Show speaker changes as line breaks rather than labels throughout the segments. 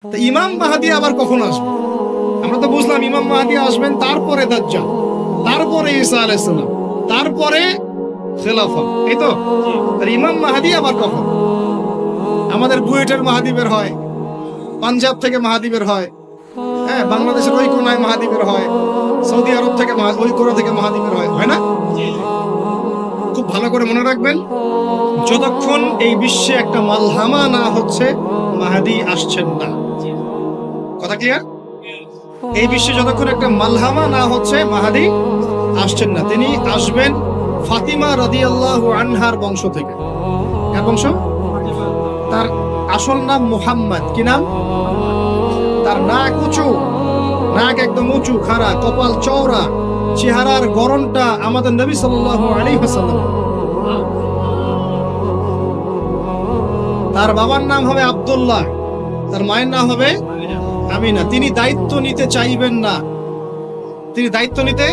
তো ইমাম মাহদী আবার কখন আসবে? আমরা তো বুঝলাম ইমাম মাহদী আসবেন, তারপরে দাজ্জাল, তারপরে ঈসা আলাইহিস সালাম, তারপরে খেলাফত, এই তো। আর ইমাম মাহদী আবার কখন? আমাদের বুয়েটের মাহদী বের হয়, পাঞ্জাব থেকে মাহদী বের হয়, হ্যাঁ, বাংলাদেশের ওই কোনায় মাহদী বের হয়, সৌদি আরব থেকে ওই কোনা থেকে মাহদী বের হয়, হয় না? খুব ভালো করে মনে রাখবেন, যতক্ষণ এই বিশ্বে একটা মালহামা না হচ্ছে মাহদী আসছেন না। কথা ক্লিয়ার? এই বিশ্বে যতক্ষণ একটা মালহামা না হচ্ছে মাহদী আসছেন না। তিনি আসবেন ফাতিমা রাদিয়াল্লাহু আনহার বংশ থেকে। কার বংশ? তার আসল নাম মুহাম্মদ। কি নাম? তার নাক উঁচু, নাক একদম উঁচু, খাড়া, কপাল চওড়া, চেহারার গড়নটা আমাদের নবী সাল্লাল্লাহু আলাইহি ওয়াসাল্লাম। তার বাবার নাম হবে আব্দুল্লাহ, তার মায়ের নাম হবে আমিনা। তিনি দায়িত্ব নিতে চাইবেন না, তিনি দায়িত্ব নিতে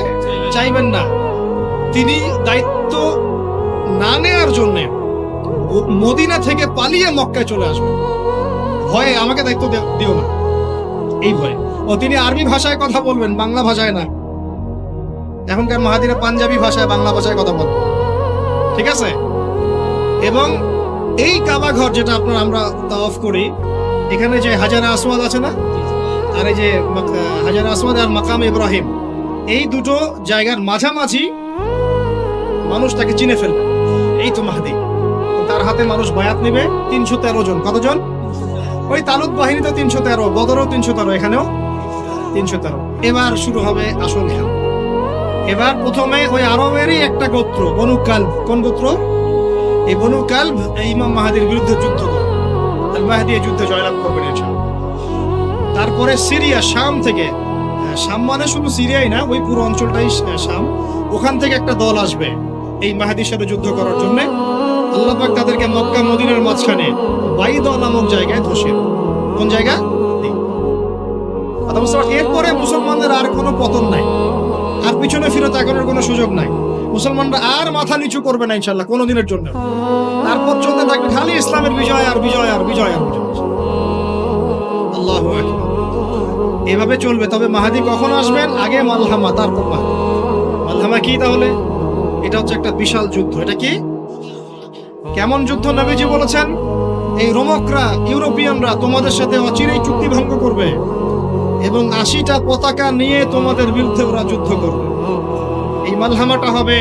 চাইবেন না। তিনি দায়িত্ব না নেওয়ার জন্য মদিনা থেকে পালিয়ে মক্কায় চলে আসবেন। ভয়ে আমাকে দায়িত্ব দিও না, এই ভয়ে। ও তিনি আরবি ভাষায় কথা বলবেন, বাংলা ভাষায় না। এখনকার মাহাদিরা পাঞ্জাবি ভাষায়, বাংলা ভাষায় কথা বলবেন, ঠিক আছে? এবং এই কাবা ঘর যেটা আপনার আমরা তাওয়াফ করি, এখানে যে হাজারে আসওয়াদ আছে না, আর এই যে হাজারে আসওয়াদ আর মাকাম ইব্রাহিম, এই দুটো জায়গার মাঝামাঝি মানুষ তাকে চিনে ফেলবে, এই তো মাহদী। তার হাতে মানুষ বায়াত নেবে 313 জন। কতজন? ওই তালুত বাহিনীতে 313, বদরও 313, এখানেও 313। এবার শুরু হবে আসল খেলা। এবার প্রথমে ওই আরবেরই একটা গোত্র, বনু কালব। কোন গোত্র? এই বনু কালব এই ইমাম মাহদীর বিরুদ্ধে যুদ্ধ করবে। আল মাহদী এই যুদ্ধে জয়লাভ করবেন ইনশাআল্লাহ। তারপরে সিরিয়া, শাম থেকে, শাম মানে শুধু সিরিয়াই না, ওই পুরো অঞ্চলটাই শাম, ওখান থেকে একটা দল আসবে এই মাহদীর সাথে যুদ্ধ করার জন্য। আল্লাহ পাক তাদেরকে মক্কা মদিনার মাঝখানে বাইদা নামক জায়গায় ধসে। কোন জায়গা? এরপরে মুসলমানদের আর কোনো পতন নাই, আর পিছনে ফিরে তাকানোর কোনো সুযোগ নাই। মুসলমানরা আর মাথা নিচু করবে না ইনশাআল্লাহ কোনোদিনের জন্য। তারপর চলতে থাকবে খালি ইসলামের বিজয় আর বিজয় আর বিজয় আর বিজয়। আল্লাহু আকবার। এভাবে চলবে। তবে মাহদী কখন আসবেন? আগে মালহামা, তারপর মাহদী। মালহামা কি তাহলে? এটা হচ্ছে একটা বিশাল যুদ্ধ। এটা কি? কেমন যুদ্ধ? নবীজি বলেছেন, এই রোমকরা, ইউরোপিয়ানরা তোমাদের সাথে অচিরেই চুক্তি ভঙ্গ করবে এবং 80টা পতাকা নিয়ে তোমাদের বিরুদ্ধে ওরা যুদ্ধ করবে। এই মালহামাটা হবে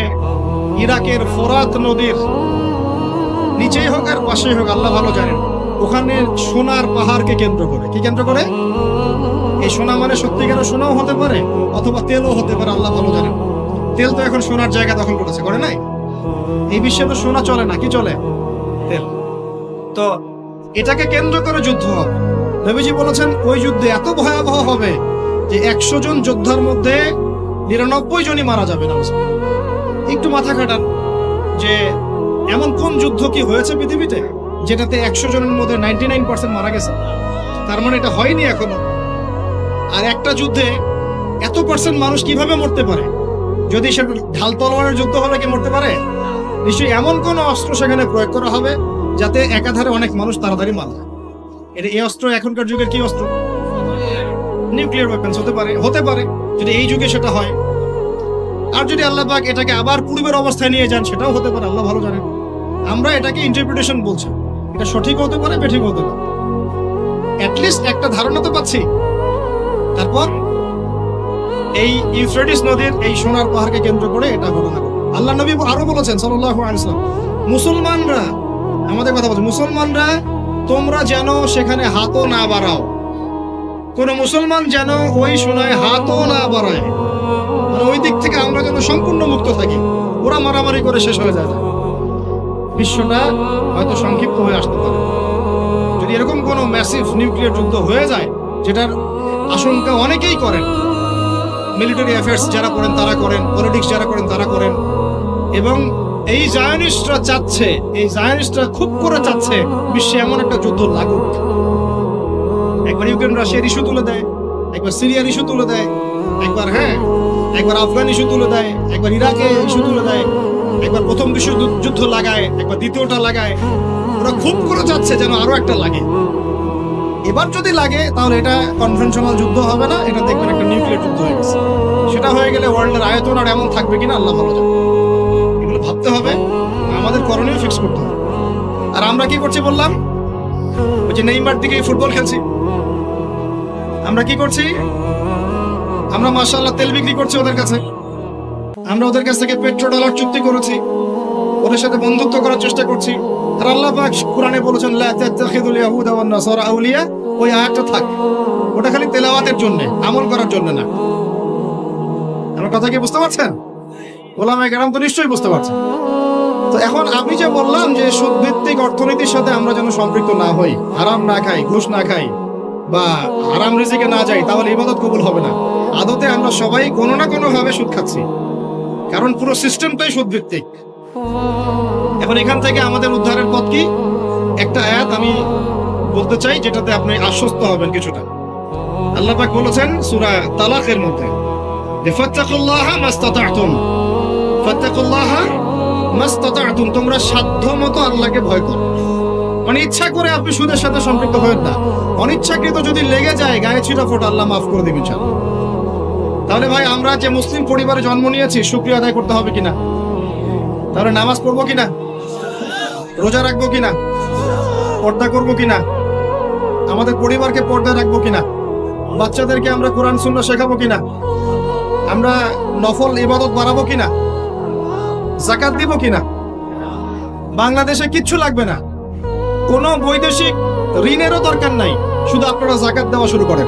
ইরাকের ফোরাত নদীর নিচেই হোক আর পাশেই হোক, আল্লাহ ভালো জানেন। ওখানে সোনার পাহাড়কে কেন্দ্র করে। কি কেন্দ্র করে? এই সোনা মানে সত্যিকার সোনাও হতে পারে, অথবা তেলও হতে পারে, আল্লাহ ভালো জানেন। তেল তো এখন সোনার জায়গা দখল করেছে, করে নাই? এই বিশ্বে তো সোনা চলে না, কি চলে? তেল। তো এটাকে কেন্দ্র করে যুদ্ধ হবে। নবীজি বলেছেন ওই যুদ্ধে এত ভয়াবহ হবে যে 100 জন যোদ্ধার মধ্যে 99 জনই মারা যাবে না। একটু মাথা খাটান যে এমন কোন যুদ্ধ কি হয়েছে পৃথিবীতে যেটাতে 100 জনের মধ্যে 99% মারা গেছে? তার মানে এটা হয়নি এখনো। আর একটা যুদ্ধে এত পার্সেন্ট মানুষ কিভাবে মরতে পারে? যদি সেটা ঢাল তলোয়ারের যুদ্ধ হলে কি মরতে পারে? নিশ্চয়ই এমন কোন অস্ত্র সেখানে প্রয়োগ করা হবে যাতে একাধারে অনেক মানুষ তাড়াতাড়ি মারা যায়। এটা এই অস্ত্র এখনকার যুগের কি অস্ত্র? নিউক্লিয়ার ওয়েপন্স হতে পারে, হতে পারে যদি এই যুগে সেটা হয়। আর যদি আল্লাহ পাক এটাকে আবার পূর্বের অবস্থায় নিয়ে যান, সেটাও হতে পারে, আল্লাহ ভালো জানেন। আমরা এটাকে ইন্টারপ্রিটেশন বলছি, এটা সঠিক হতে পারে, বেঠিক হতে পারে, অ্যাটলিস্ট একটা ধারণা তো পাচ্ছি। তারপর এই ইউফ্রেটিস নদীর এই সোনার পাহাড়কে কেন্দ্র করে এটা ঘটনা ঘটবে। আল্লাহ নবী আরো বলেছেন সাল্লাল্লাহু আলাইহি ওয়াসাল্লাম, মুসলমানরা, আমাদের কথা বলছে, মুসলমানরা তোমরা যেন সেখানে হাতও না বাড়াও। কোন মুসলমান যেন ওই সোনায় হাতও না বাড়ায়, মানে ওই দিক থেকে আমরা যেন সম্পূর্ণ মুক্ত থাকি। ওরা মারামারি করে শেষ হয়ে যায়, বিশ্বটা হয়তো সংক্ষিপ্ত হয়ে আসতে পারে। যদি এরকম কোনো ম্যাসিভ নিউক্লিয়ার যুদ্ধ হয়ে যায়, যেটার আশঙ্কা অনেকেই করেন, মিলিটারি অ্যাফেয়ার্স যারা করেন তারা করেন, পলিটিক্স যারা করেন তারা করেন, এবং এই জায়নিস্টরা চাচ্ছে, এই জায়নিস্টরা খুব করে চাচ্ছে বিশ্বে এমন একটা যুদ্ধ লাগুক। একবার ইউক্রেন রাশিয়ার ইস্যু তুলে দেয়, একবার সিরিয়ার ইস্যু তুলে দেয়, একবার আফগান ইস্যু তুলে দেয়, একবার ইরাকে ইস্যু তুলে দেয়, একবার প্রথম বিশ্বযুদ্ধ লাগায়, একবার দ্বিতীয়টা লাগায়। ওরা খুব করে চাচ্ছে যেন আরো একটা লাগে। এবার যদি লাগে তাহলে এটা কনভেনশনাল যুদ্ধ হবে না, এটা দেখবেন একটা নিউক্লিয়ার যুদ্ধ হয়ে গেছে। সেটা হয়ে গেলে ওয়ার্ল্ডের আয়তন আর এমন থাকবে কিনা আল্লাহ ভালো জানে। এগুলো ভাবতে হবে, আমাদের করণীয় ফিক্স করতে হবে। আর আমরা কি করছি বললাম, ওই যে নেইমার দিকে ফুটবল খেলছি। আমরা কি করছি, আমরা মাশাআল্লাহ তেল বিক্রি করছি ওদের কাছে, আমরা ওদের কাছ থেকে পেট্রো ডলার চুক্তি করেছি, ওদের সাথে বন্ধুত্ব করার চেষ্টা করছি। আর আল্লাহ পাক কোরআনে বলেছেন লা তাত্তাখিযুল ইয়াহুদা ওয়ান নাসারা আউলিয়া, ওই আয়াতটা থাক, ওটা খালি তেলাওয়াতের জন্য, আমল করার জন্য না। আমার কথা কি বুঝতে পারছেন? ওলামায়ে কেরাম তো নিশ্চয়ই বুঝতে পারছেন। তো এখন আমি যে বললাম যে সুদভিত্তিক অর্থনীতির সাথে আমরা যেন সম্পৃক্ত না হই, হারাম না খাই, ঘুষ না খাই, বা হারাম রিজিকে না যাই, তাহলে ইবাদত কবুল হবে না। আদতে আমরা সবাই কোনো না কোনো ভাবে সুদ খাচ্ছি, কারণ পুরো সিস্টেমটাই সুদভিত্তিক। এখন এখান থেকে আমাদের উদ্ধারের পথ কি? একটা আয়াত আমি বলতে চাই, যেটাতে আপনি আশ্বস্ত হবেন কিছুটা। আল্লাহ পাক বলেছেন সূরা তালাকের মধ্যে যে ফাত্তাকুল্লাহা মাস্তাতা'তুম, ফাত্তাকুল্লাহা মাস্তাতা'তুম, তোমরা সাধ্যমতো আল্লাহকে ভয় করো। মানে ইচ্ছা করে আপনি সুদের সাথে সম্পৃক্ত হবেন না, অনিচ্ছাকৃত যদি লেগে যায় গায়ে ছিটা ফোটা, আল্লাহ মাফ করে দিবেন ইনশাআল্লাহ। তাহলে ভাই আমরা যে মুসলিম পরিবারে জন্ম নিয়েছি, শুকরিয়া আদায় করতে হবে কিনা? তাহলে নামাজ পড়বো কিনা, রোজা রাখবো কিনা, পর্দা করবো কিনা, আমাদের পরিবারকে পর্দা রাখবো কিনা, বাচ্চাদেরকে আমরা কোরআন সুন্নাহ শেখাবো কিনা, আমরা নফল ইবাদত বাড়াবো কিনা, যাকাত দিব কিনা। বাংলাদেশে কিচ্ছু লাগবে না, কোনো বৈদেশিক ঋণেরও দরকার নাই, শুধু আপনারা যাকাত দেওয়া শুরু করেন।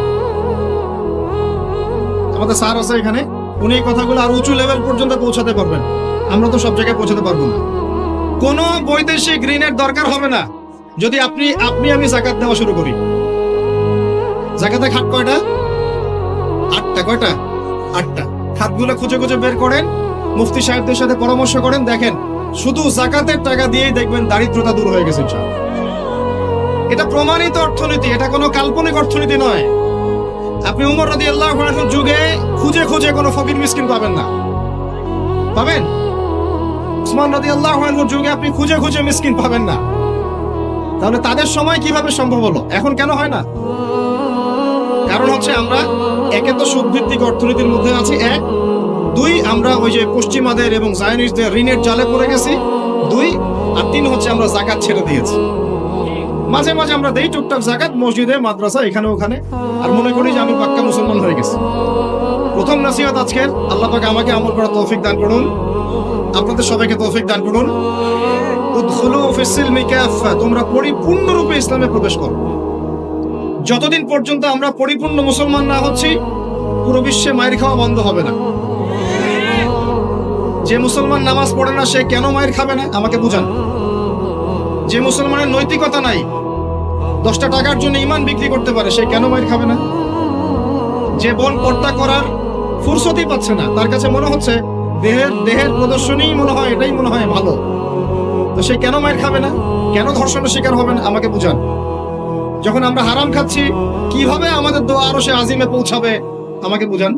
আমাদের স্যার আছে এখানে, উনি এই কথাগুলো আর উঁচু লেভেল পর্যন্ত পৌঁছাতে পারবেন, আমরা তো সব জায়গায় পৌঁছাতে পারবো না। কোনো বৈদেশিক ঋণের দরকার হবে না যদি আমি যাকাত দেওয়া শুরু করি। যাকাতের খাত কয়টা? 8টা। কয়টা? 8টা। খাতগুলো খুঁজে খুঁজে বের করেন, মুফতি সাহেবদের সাথে পরামর্শ করেন, দেখেন শুধু যাকাতের টাকা দিয়েই দেখবেন দারিদ্রতা দূর হয়ে গেছে ইনশাআল্লাহ। এটা প্রমাণিত অর্থনীতি, এটা কোনো কাল্পনিক অর্থনীতি নয়। আপনি উমর রাদিয়াল্লাহু আনহুর যুগে খুঁজে খুঁজে কোনো ফকির মিসকিন পাবেন না, পাবেন? উসমান রাদিয়াল্লাহু আনহুর যুগে আপনি খুঁজে খুঁজে মিসকিন পাবেন না। তাহলে তাদের সময় কিভাবে সম্ভব হলো, এখন কেন হয় না? কারণ হচ্ছে আমরা একে তো সুদভিত্তিক অর্থনীতির মধ্যে আছি, 1, 2 আমরা ওই যে পশ্চিমাদের এবং জায়নিস্টদের ঋণের জালে পড়ে গেছি, 2, আর 3 হচ্ছে আমরা যাকাত ছেড়ে দিয়েছি। মাঝে মাঝে আমরা দেই টুকটাক যাকাত মসজিদে, মাদ্রাসা, এখানে ওখানে, আর মনে করি যে আমি পাক্কা মুসলমান হয়ে গেছি। প্রথম নসিহত আজকের, আল্লাহ পাক আমাকে আমল করার তৌফিক দান করুন, আপনাদের সবাইকে তৌফিক দান করুন। উদখুলু ফিস সিলমি কাফা, তোমরা পরিপূর্ণরূপে ইসলামে প্রবেশ করো। যতদিন পর্যন্ত আমরা পরিপূর্ণ মুসলমান না হচ্ছি, পুরো বিশ্বে মায়ের খাওয়া বন্ধ হবে না। যে মুসলমান নামাজ পড়ে না, সে কেন মায়ের খাবে না আমাকে বুঝান। যে মুসলমানের নৈতিকতা নাই, 10টা টাকার জন্য ঈমান বিক্রি করতে পারে, সে কেন মায়ের খাবে না? যে বোন পর্দা করার ফুরসতই পাচ্ছে না, তার কাছে মনে হচ্ছে দেহের প্রদর্শনী মনে হয়, এটাই মনে হয় ভালো, তো সে কেন মায়ের খাবে না? কেন ধর্ষণের শিকার হবে না আমাকে বুঝান। যখন আমরা হারাম খাচ্ছি, কিভাবে আমাদের দোয়া আরো সে আজিমে পৌঁছাবে আমাকে বুঝান।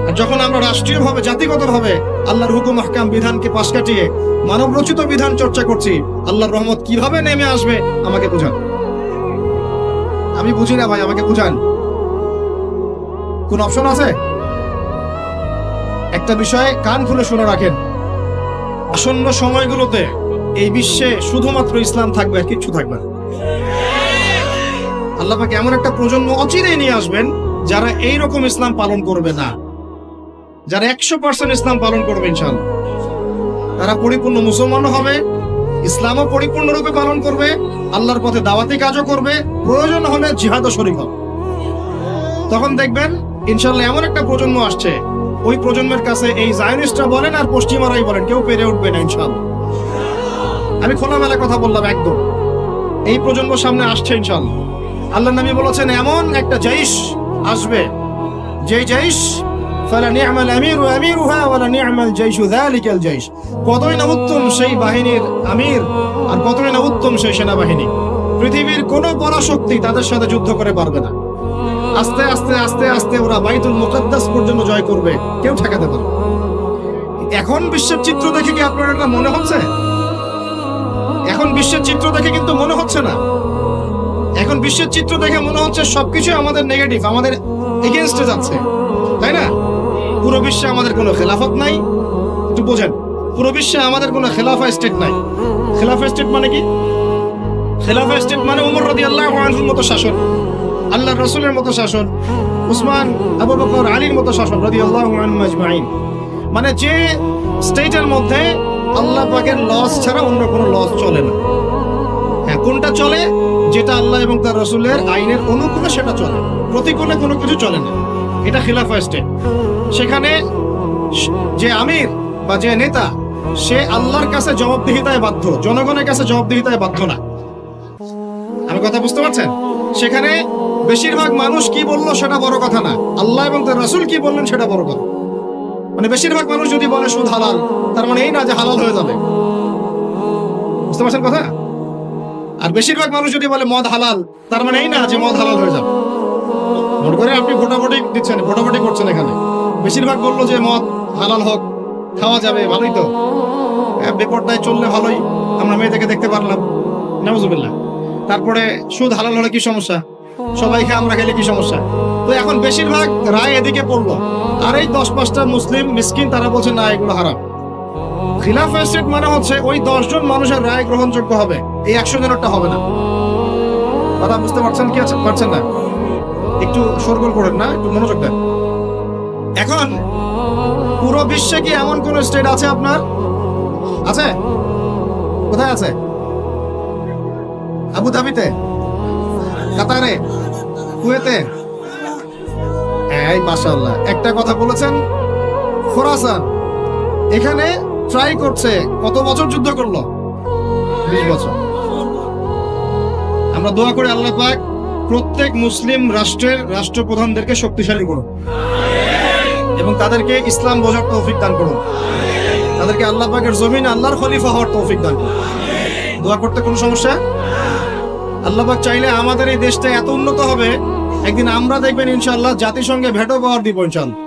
আর যখন আমরা রাষ্ট্রীয়ভাবে, জাতিগতভাবে আল্লাহর হুকুম আহকাম বিধানকে পাশ কাটিয়ে মানব রচিত বিধান চর্চা করছি, আল্লাহর রহমত কিভাবে নেমে আসবে আমাকে বুঝান। আমি বুঝি না ভাই, আমাকে বুঝান। কোন অপশন আছে? একটা বিষয় কান খুলে শুনে রাখেন, আসন্ন সময়গুলোতে এই বিশ্বে শুধুমাত্র ইসলাম থাকবে, আর কিচ্ছু থাকবে না। আল্লাহ পাক এমন একটা প্রজন্ম অচিরেই নিয়ে আসবেন যারা এই রকম ইসলাম পালন করবে না, যারা 100% ইসলাম পালন করবে ইনশাআল্লাহ। তারা পরিপূর্ণ মুসলমান হবে, ইসলামও পরিপূর্ণরূপে পালন করবে, আল্লাহর পথে দাওয়াতি কাজও করবে, প্রয়োজন হলে জিহাদও শরীক হবে। তখন দেখবেন ইনশাআল্লাহ এমন একটা প্রজন্ম আসছে, ওই প্রজন্মের কাছে এই জায়নিস্টরা বলেন আর পশ্চিমারাই বলেন, কেউ পেরে উঠবে না ইনশাআল্লাহ। আমি খোলামেলা কথা বললাম, একদম এই প্রজন্ম সামনে আসছে ইনশাআল্লাহ। আল্লাহ নবী বলেছেন এমন একটা জাইশ আসবে, যে জাইশ ফালা নি'মাল আমিরু আমিরুহা ওয়ালা নি'মাল জাইশু যালিকাল জাইশ, কতই না উত্তম সেই বাহিনীর আমির আর কতই না উত্তম সেই সেনাবাহিনী। পৃথিবীর কোন পরাশক্তি তাদের সাথে যুদ্ধ করে পারবে না। আস্তে আস্তে আস্তে আস্তে ওরা বাইতুল মুকাদ্দাস পর্যন্ত জয় করবে, কেউ ঠেকাতে পারবে। এখন বিশ্বের চিত্র দেখে কি আপনার এটা মনে হচ্ছে? এখন বিশ্বের চিত্র দেখে কিন্তু মনে হচ্ছে না। এখন এখন বিশ্বের চিত্র দেখে মনে হচ্ছে সবকিছু আমাদের নেগেটিভ, আমাদের এগেইনস্টে যাচ্ছে, তাই না? পুরো বিশ্বে আমাদের কোনো খেলাফত নাই। একটু বোঝেন, পুরো বিশ্বে আমাদের কোনো খেলাফা স্টেট নাই। খেলাফা স্টেট মানে কি? খেলাফা স্টেট মানে উমর রাদিয়াল্লাহু আনহুর মতো শাসন, আল্লাহর রাসূলের মতো শাসন, উসমান, আবু বকর, আলীর মতো শাসন রাদিয়াল্লাহু আনহুম আজমাইন। মানে যে স্টেটের মধ্যে আল্লাহ পাকের লস ছাড়া অন্য কোনো লস চলে না। হ্যাঁ, কোনটা চলে? যেটা আল্লাহ এবং তার রাসূলের আইনের অনুকূলে সেটা চলে, প্রতিকূলে কোনো কিছু চলে না। এটা খিলাফা স্টেট। সেখানে যে আমির বা যে নেতা, সে আল্লাহর কাছে জবাবদিহিতায় বাধ্য, জনগণের কাছে জবাবদিহিতায় বাধ্য না। আমি কথা বুঝতে পারছেন? সেখানে বেশিরভাগ মানুষ কি বললো সেটা বড় কথা না, আল্লাহ এবং তার রাসূল কি বললেন সেটা বড় কথা। মানে বেশিরভাগ মানুষ যদি বলে সুদ হালাল, তার মানে এই না যে হালাল হয়ে যাবে। বুঝতে পারছেন কথা? আর বেশিরভাগ মানুষ যদি বলে মদ হালাল, তার মানে এই না যে মদ হালাল হয়ে যাবে। মনে করে আপনি ভোটাভুটি দিচ্ছেন, ভোটাভুটি করছেন, এখানে বেশিরভাগ বললো যে মদ হালাল হোক, খাওয়া যাবে, ভালোই তো, বেপরদায় চললে ভালোই, আমরা মেয়েদেরকে দেখতে পারলাম, নাউজুবিল্লাহ। তারপরে সুদ হালাল হলে কি সমস্যা? সবাইকে আমরা খেলে কি সমস্যা? তো এখন বেশিরভাগ রায় এদিকে পড়লো, আর এই 10-5টা মুসলিম মিসকিন তারা বলছে না, এগুলো হারাম। খিলাফা স্টেট মানে হচ্ছে ওই 10 জন মানুষের রায় গ্রহণযোগ্য হবে, এই 100 জনেরটা হবে না। কথা বুঝতে পারছেন কি? পারছেন না? একটু শোরগোল করেন না, একটু মনোযোগ দেন। এখন পুরো বিশ্বে কি এমন কোন স্টেট আছে আপনার? আছে? কোথায় আছে? আবুধাবিতে, কাতারে, কুয়েতে? এই মাশাআল্লাহ, একটা কথা বলেছেন, খোরাসান এখানে ট্রাই করছে, কত বছর যুদ্ধ করলো? 20 বছর। আমরা দোয়া করি আল্লাহ পাক প্রত্যেক মুসলিম রাষ্ট্রের রাষ্ট্রপ্রধানদেরকে শক্তিশালী করুন এবং তাদেরকে ইসলাম বোঝার তৌফিক দান করুন, তাদেরকে আল্লাহ পাকের জমিনে আল্লাহর খলিফা হওয়ার তৌফিক দান করুন। দোয়া করতে কোনো সমস্যা? আল্লাহ পাক চাইলে আমাদের এই দেশটা এত উন্নত হবে, একদিন আমরা দেখবেন ইনশাআল্লাহ জাতিসংঘে ভেটো পাওয়ার দিব ইনশাআল্লাহ।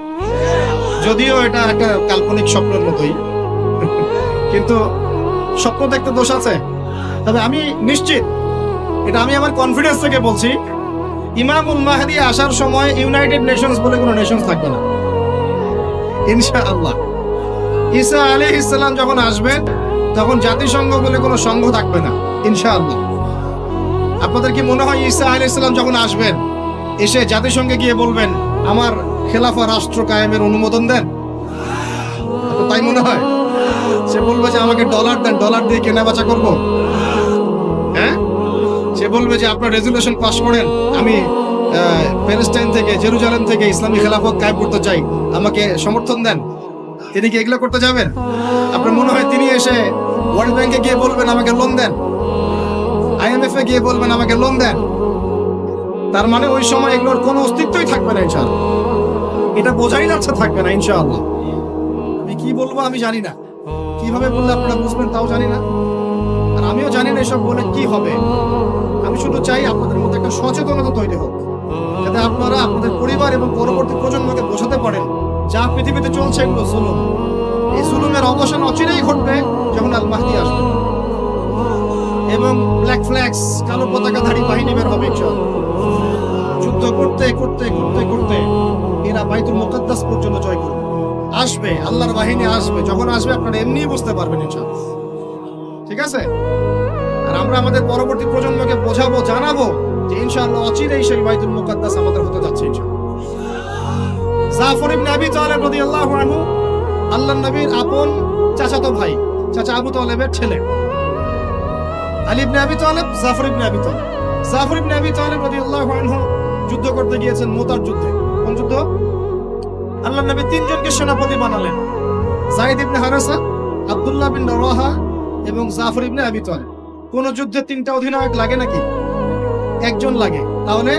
যদিও এটা একটা কাল্পনিক স্বপ্নের মতোই, কিন্তু স্বপ্ন দেখতে দোষ আছে। তবে আমি নিশ্চিত, এটা আমি আমার কনফিডেন্স থেকে বলছি, ইমামুল মাহদি আসার সময় ইউনাইটেড নেশনস বলে কোনো নেশনস থাকবে না ইনশাআল্লাহ। ঈসা আলাইহিস সালাম যখন আসবেন, তখন জাতিসংঘ বলে কোনো সংঘ থাকবে না ইনশাআল্লাহ। আপনাদের কি মনে হয় ঈসা আলাইহিস সালাম যখন আসবেন, এসে জাতিসংঘে গিয়ে বলবেন আমার খেলাফা রাষ্ট্র কায়েমের অনুমোদন দেন? তাই মনে হয়? সে বলবে যে আমাকে ডলার দেন, ডলার দিয়ে কেনাবেচা করব। হ্যাঁ, সে বলবে যে আপনার রেজুলেশন পাস করেন, আমি প্যালেস্টাইন থেকে, জেরুজালেম থেকে ইসলামী খেলাফত কায়েম করতে চাই, আমাকে সমর্থন দেন। তিনি কি এগুলো করতে যাবেন? আপনার মনে হয় তিনি এসে ওয়ার্ল্ড ব্যাংকে গিয়ে বলবেন আমাকে লোন দেন, IMF এ গিয়ে বলবেন আমাকে লোন দেন? তার মানে ওই সময় এগুলোর কোনো অস্তিত্বই থাকবে না ইনশাআল্লাহ। এটা বোঝাই যাচ্ছে থাকবে না ইনশাআল্লাহ। আমি কি বলবো আমি জানি না, কিভাবে বললে আপনারা বুঝবেন তাও জানি না, আর আমিও জানি না এসব বলে কি হবে। আমি শুধু চাই আপনাদের মধ্যে একটা সচেতনতা তৈরি হোক, যাতে আপনারা আপনাদের পরিবার এবং পরবর্তী প্রজন্মকে বোঝাতে পারেন যা পৃথিবীতে চলছে এগুলো জুলুম। এই জুলুমের অবসান অচিরেই ঘটবে যখন আল মাহদি আসবে এবং ব্ল্যাক ফ্ল্যাগস, কালো পতাকাধারী বাহিনী বের হবে ইনশাআল্লাহ। যুদ্ধ করতে করতে করতে করতে এরা বাইতুল মুকাদ্দাস পর্যন্ত জয় করবে। আসবে, আল্লাহর বাহিনী আসবে। যখন আসবে আপনারা এমনিই বুঝতে পারবেন ইনশাআল্লাহ। ঠিক আছে? আর আমরা আমাদের পরবর্তী প্রজন্মকে বোঝাবো, জানাবো যে ইনশাআল্লাহ অচিরেই সেই বাইতুল মুকাদ্দাস আমাদের হতে যাচ্ছে ইনশাআল্লাহ। জাফর ইবনে আবি তালেব রাদিয়াল্লাহু আনহু আল্লাহর নবীর আপন চাচাতো ভাই, চাচা আবু তালেবের ছেলে। আলী ইবনে আবি তালেব, জাফর ইবনে আবি তালেব। জাফর ইবনে আবি তালেব রাদিয়াল্লাহু আনহু যুদ্ধ করতে গিয়েছেন মুতার যুদ্ধে। কোন যুদ্ধ? আল্লাহর নবী 3 জনকে সেনাপতি বানালেন, যায়েদ ইবনে হারেসা, আব্দুল্লাহ বিন রাওয়াহা এবং জাফর ইবনে আবি তালেব। কোন যুদ্ধে 3টা অধিনায়ক লাগে নাকি? একজন লাগে। তাহলে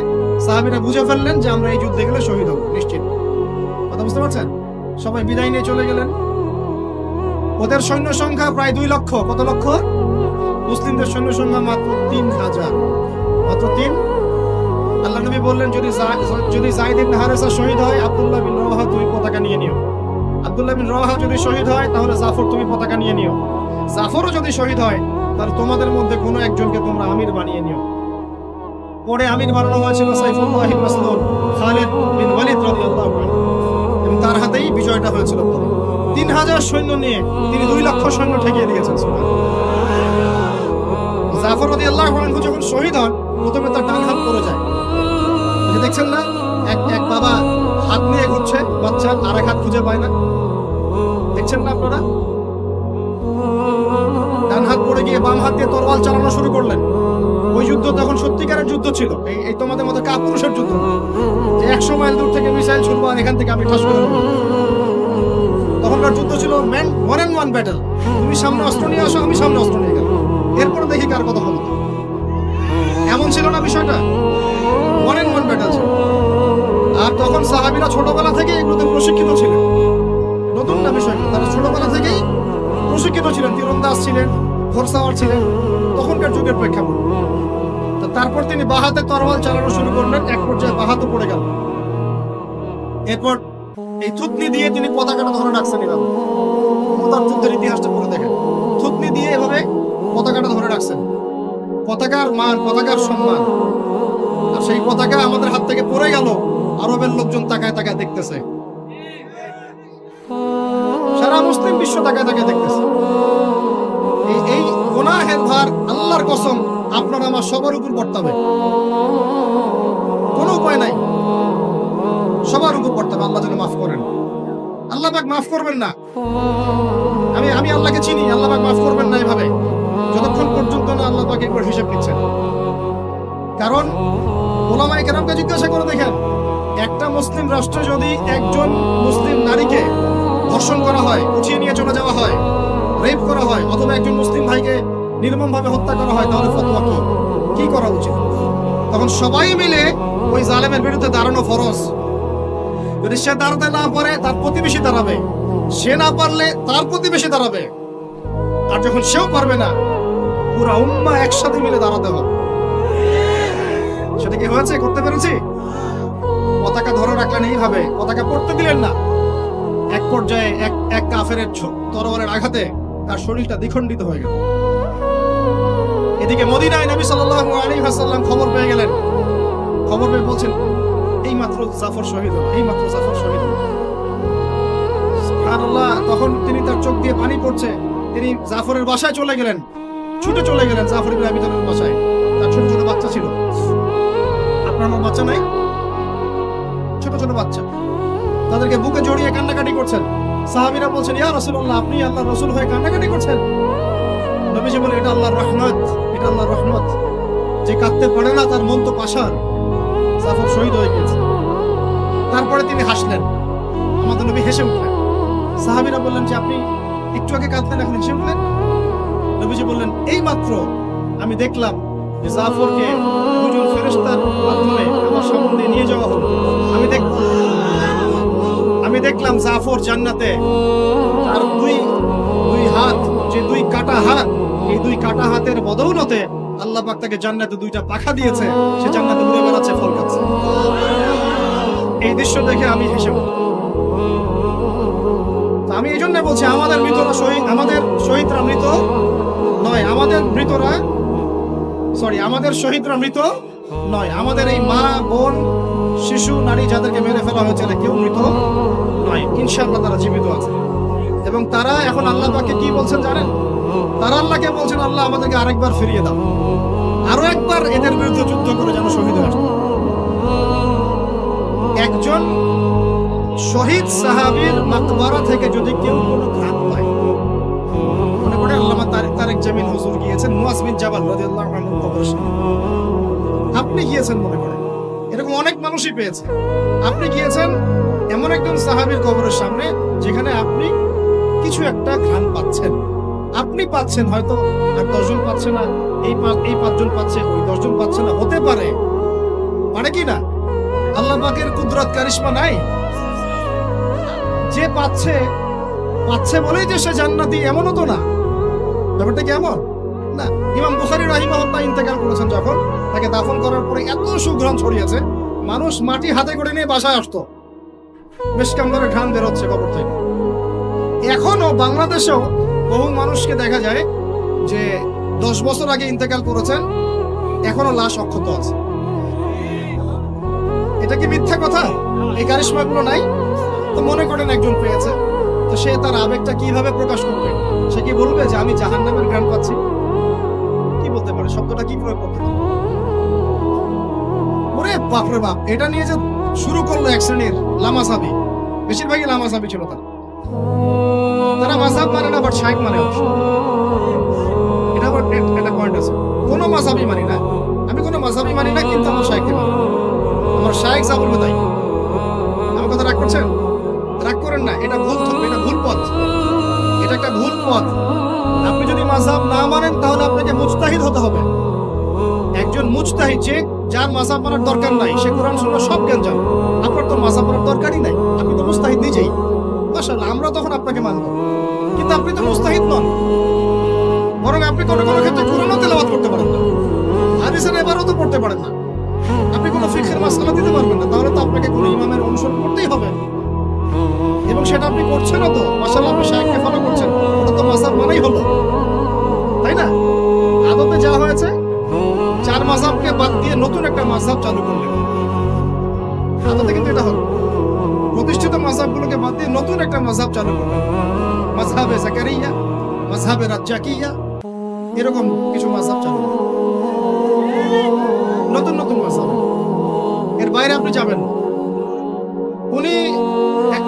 সাহাবীরা বুঝে ফেললেন যে আমরা এই যুদ্ধে গেলে শহীদ হব নিশ্চিত। কথা বুঝতে পারছেন? সবাই বিদায় নিয়ে চলে গেলেন। ওদের সৈন্য সংখ্যা প্রায় 2 লক্ষ। কত লক্ষ? মুসলিমদের সৈন্য সংখ্যা মাত্র 3000, মাত্র 3। আল্লাহ নবী বললেন যদি যায়েদ ইবনে হারেসা শহীদ হয়, আব্দুল্লাহ বিন রাওয়াহা তুমি পতাকা নিয়ে নিও। আব্দুল্লাহ বিন রাওয়াহা যদি শহীদ হয়, তাহলে জাফর তুমি পতাকা নিয়ে নিও। জাফরও যদি শহীদ হয়, তাহলে তোমাদের মধ্যে কোনো একজনকে তোমরা আমির বানিয়ে নিও। পরে আমির বানানো হয়েছিল সাইফুল্লাহ মাসলুল খালিদ বিন ওয়ালিদ রাদিয়াল্লাহু আনহু, এবং তার হাতেই বিজয়টা হয়েছিল। 3000 সৈন্য নিয়ে তিনি 2 লক্ষ সৈন্য ঠেকিয়ে দিয়েছেন। জাফর রাদিয়াল্লাহু আনহু যখন শহীদ হন, প্রথমে তার ডান হাত পড়ে যায়। দেখছেন না, এক বাবা হাত নিয়ে ঘুরছে, বাচ্চা আরেক হাত খুঁজে পায় না, দেখছেন না আপনারা? ডান হাত পড়ে গিয়ে বাম হাত দিয়ে তরোয়াল চালানো শুরু করলেন। ওই যুদ্ধ তখন সত্যিকারের যুদ্ধ ছিল, এই তোমাদের মতো কাপুরুষের যুদ্ধ না, যে 100 মাইল দূর থেকে মিসাইল ছুড়বো আর এখান থেকে আমি ঠাস করে দেবো। তখনকার যুদ্ধ ছিল ওয়ান অ্যান্ড ওয়ান ব্যাটল। তুমি সামনে অস্ত্র নিয়ে আসো, আমি সামনে অস্ত্র নিয়ে গেলাম, এরপর দেখি কার কথা হলো। এমন ছিল না বিষয়টা, ওয়ান অ্যান্ড ওয়ান ব্যাটল ছিল। আর তখন সাহাবীরা ছোটবেলা থেকে এগুলোতে প্রশিক্ষিত ছিলেন। নতুন না বিষয়টা, তারা ছোটবেলা থেকেই প্রশিক্ষিত ছিলেন, তীরন্দাজ ছিলেন, ঘোড়সাওয়ার ছিলেন, তখনকার যুগের প্রেক্ষাপট। তারপর তিনি বাহাতে তরোয়াল চালানো শুরু করলেন, এক পর্যায়ে বাহাতে পড়ে গেল। এরপর এই থুতনি দিয়ে তিনি পতাকাটা ধরে রাখছেন। এভাবে মুতার যুদ্ধের ইতিহাসটা পড়ে দেখেন, থুতনি দিয়ে এভাবে পতাকাটা ধরে রাখছেন। পতাকার মান, পতাকার সম্মান। আর সেই পতাকা আমাদের হাত থেকে পড়ে গেল, আরবের লোকজন তাকায় তাকায় দেখতেছে, সারা মুসলিম বিশ্ব তাকায় তাকায় দেখতেছে। এই গুনাহের ভার আল্লাহর কসম আপনার আমার সবার উপর বর্তাবে, কোনো উপায় নাই, সবার উপর বর্তাবে। আল্লাহ যেন মাফ করেন, আল্লাহ পাক মাফ করবেন না। আমি আল্লাহকে চিনি, আল্লাহ পাক মাফ করবেন না এভাবে, যতক্ষণ পর্যন্ত না আল্লাহ পাক একবার হিসাব নিচ্ছেন। কারণ ওলামায়ে কেরামকে জিজ্ঞাসা করে দেখেন, একটা মুসলিম রাষ্ট্রে যদি একজন মুসলিম নারীকে ধর্ষণ করা হয়, উঠিয়ে নিয়ে চলে যাওয়া হয়, রেপ করা হয়, অথবা একজন মুসলিম ভাইকে নির্মমভাবে হত্যা করা হয়, তাহলে ফতোয়া কি করা উচিত? তখন সবাই মিলে ওই জালেমের বিরুদ্ধে দাঁড়ানো ফরজ। যদি সে দাঁড়াতে না পারে, তার প্রতিবেশী দাঁড়াবে, সে না পারলে তার প্রতিবেশী দাঁড়াবে, আর যখন সেও পারবে না, পুরা উম্মাহ একসাথে মিলে দাঁড়াতে হবে। সেটা কি হয়েছে? করতে পেরেছি? পতাকা ধরে রাখলেন এইভাবে, পতাকা পড়তে দিলেন না। এক পর্যায়ে এক কাফেরের তরবারের আঘাতে তার শরীরটা দ্বিখণ্ডিত হয়ে গেল। এদিকে মদিনায় নবী সাল্লাল্লাহু আলাইহি ওয়াসাল্লাম খবর পেয়ে গেলেন। খবর পেয়ে বলছেন, এইমাত্র জাফর শহীদ হলো, এইমাত্র জাফর শহীদ হলো। সুবহানাল্লাহ। তখন তিনি, তার চোখ দিয়ে পানি পড়ছে, তিনি জাফরের বাসায় চলে গেলেন, ছুটে চলে গেলেন জাফর ইবনে আবি তালিবের বাসায়। তার ছোট ছোট বাচ্চা ছিল। আপনার আমার বাচ্চা নাই? ছোট ছোট বাচ্চা, তাদেরকে বুকে জড়িয়ে কান্নাকাটি করছেন। সাহাবীরা বলছেন, ইয়া রাসূলুল্লাহ, আপনি আল্লাহর রাসূল হয়ে কান্নাকাটি করছেন? নবীজি বলেন, এটা আল্লাহর রহমত, এটা আল্লাহর রহমত। যে কাঁদতে পারে না তার মন তো পাষাণ। জাফর শহীদ হয়ে গেছে। তারপরে তিনি হাসলেন, আমাদের নবী হেসে উঠলেন। সাহাবীরা বললেন যে, আপনি একটু আগে কাঁদলেন, এখন হেসে উঠলেন? নবীজি বললেন, এই মাত্র আমি দেখলাম যে জাফরকে দুজন ফেরেশতার মাধ্যমে আমার সামনে দিয়ে নিয়ে যাওয়া হলো। আমি দেখলাম জাফর জান্নাতে, তার দুই হাত, যে দুই কাটা হাত, এই দুই কাটা হাতের বদৌলতে আল্লাহ পাক তাকে জান্নাতে দুইটা পাখা দিয়েছে, সে জান্নাতে উড়ে বেড়াচ্ছে, ফল খাচ্ছে। এই দৃশ্য দেখে আমি হেসে উঠলাম। আমি এই জন্য বলছি, আমাদের শহীদরা মৃত নয়, আমাদের শহীদরা মৃত নয়। আমাদের এই মা, বোন, শিশু, নারী যাদেরকে মেরে ফেলা হয়েছে, কেউ মৃত নয়। ইনশাআল্লাহ তারা জীবিত আছে, এবং তারা এখন আল্লাহ পাককে কি বলছেন জানেন? তারা আল্লাহকে বলছেন, আল্লাহ আমাদেরকে আরেকবার ফিরিয়ে দাও, আরো একবার এদের বিরুদ্ধে যুদ্ধ করে যেন শহীদ হয়ে আসে। একজন শহীদ সাহাবীর মাকবারা থেকে যদি কেউ কোনো ঘাত পায়, মনে করে আল্লামা তারেক জামিল হুজুর গিয়েছেন মুয়াজ বিন জাবাল রাদিয়াল্লাহু আনহু কবরের সামনে, আপনি গিয়েছেন মনে করে, এরকম অনেক মানুষই পেয়েছে। আপনি গিয়েছেন এমন একজন সাহাবীর কবরের সামনে যেখানে আপনি কিছু একটা ঘ্রাণ পাচ্ছেন, আপনি পাচ্ছেন, হয়তো আর 10 জন পাচ্ছে না, এই 5 জন পাচ্ছে, ওই 10 জন পাচ্ছে না, হতে পারে কি না? আল্লাহ পাকের কুদরত কারিশমা নাই? যে পাচ্ছে বলেই যে সে জান্নাতি, এমনও তো না। ব্যাপারটা কেমন না? ইমাম বুখারী রাহিমাহুল্লাহ ইন্তেকাল করেছেন, যখন তাকে দাফন করার পরে এত সুঘ্রাণ ছড়িয়েছে, মানুষ মাটি হাতে করে নিয়ে বাসায় আসতো, মিশকাম্বরে ঘ্রাণ বেরোচ্ছে কবর থেকে। এখনো বাংলাদেশেও বহু মানুষকে দেখা যায় যে 10 বছর আগে ইন্তেকাল করেছেন, এখনো লাশ অক্ষত আছে। এটা কি মিথ্যা কথা? এই কারিশমা গুলো নাই? তো মনে করেন একজন পেয়েছে, তো সে তার আবেগটা কিভাবে প্রকাশ করবে? সে কি বলবে যে আমি জাহান্নামের ঘ্রাণ পাচ্ছি? কি বলতে পারে? শব্দটা কি প্রয়োগ করতে পারে? ওরে বাপ রে বাপ, এটা নিয়ে যে শুরু করলো এক শ্রেণীর লামাসাবি, বেশিরভাগই লামাসাবি ছিল তারা মাযহাব মানে না, বাট শাইখ মানে অবশ্য। এটা আবার একটা পয়েন্ট আছে, কোনো মাযহাবই মানি না, আমি কোনো মাযহাবই মানি না, কিন্তু আমার শাইখকে মানি, আমার শাইখ যা বলবে তাই। আমার কথা রাগ করছেন? রাগ করেন না, এটা ভুল, এটা ভুল পথ, এটা একটা ভুল পথ। আপনি যদি মাযহাব না মানেন তাহলে আপনাকে মুজতাহিদ হতে হবে। একজন মুজতাহিদ, যে যার মাযহাব মানার দরকার নাই, সে কোরআন সুন্নাহ সব জ্ঞান জানে। আপনার তো মাযহাব মানার দরকারই নাই, আপনি তো মুজতাহিদ নিজেই। মাশাআল্লাহ, আমরা তখন আপনাকে মানব, কিন্তু আপনি তো মুজতাহিদ নন। বরং আপনি কোনো কোনো ক্ষেত্রে কোরআনও তেলাওয়াত করতে পারেন না, হাদিসের ইবারতও পড়তে পারেন না, আপনি কোনো ফিকহের মাসআলা দিতে পারবেন না। তাহলে তো আপনাকে কোনো ইমামের অনুসরণ করতেই হবে, এবং সেটা আপনি করছেন তো। মাশাআল্লাহ, আপনি শাইখকে ফলো করছেন, ওটা তো মাযহাব মানেই হলো, তাই না? আদতে যা হয়েছে, চার মাযহাবকে বাদ দিয়ে নতুন একটা মাযহাব চালু করলেন, আদতে কিন্তু এটা হলো। প্রতিষ্ঠিত মাযহাবগুলোকে বাদ দিয়ে নতুন একটা মাযহাব চালু করলেন, মাযহাবে জাকারিয়া, মাযহাবে রাজ্জাকিয়া, এরকম কিছু মাযহাব চালু করলেন, নতুন নতুন মাযহাব। এর বাইরে আপনি যাবেন।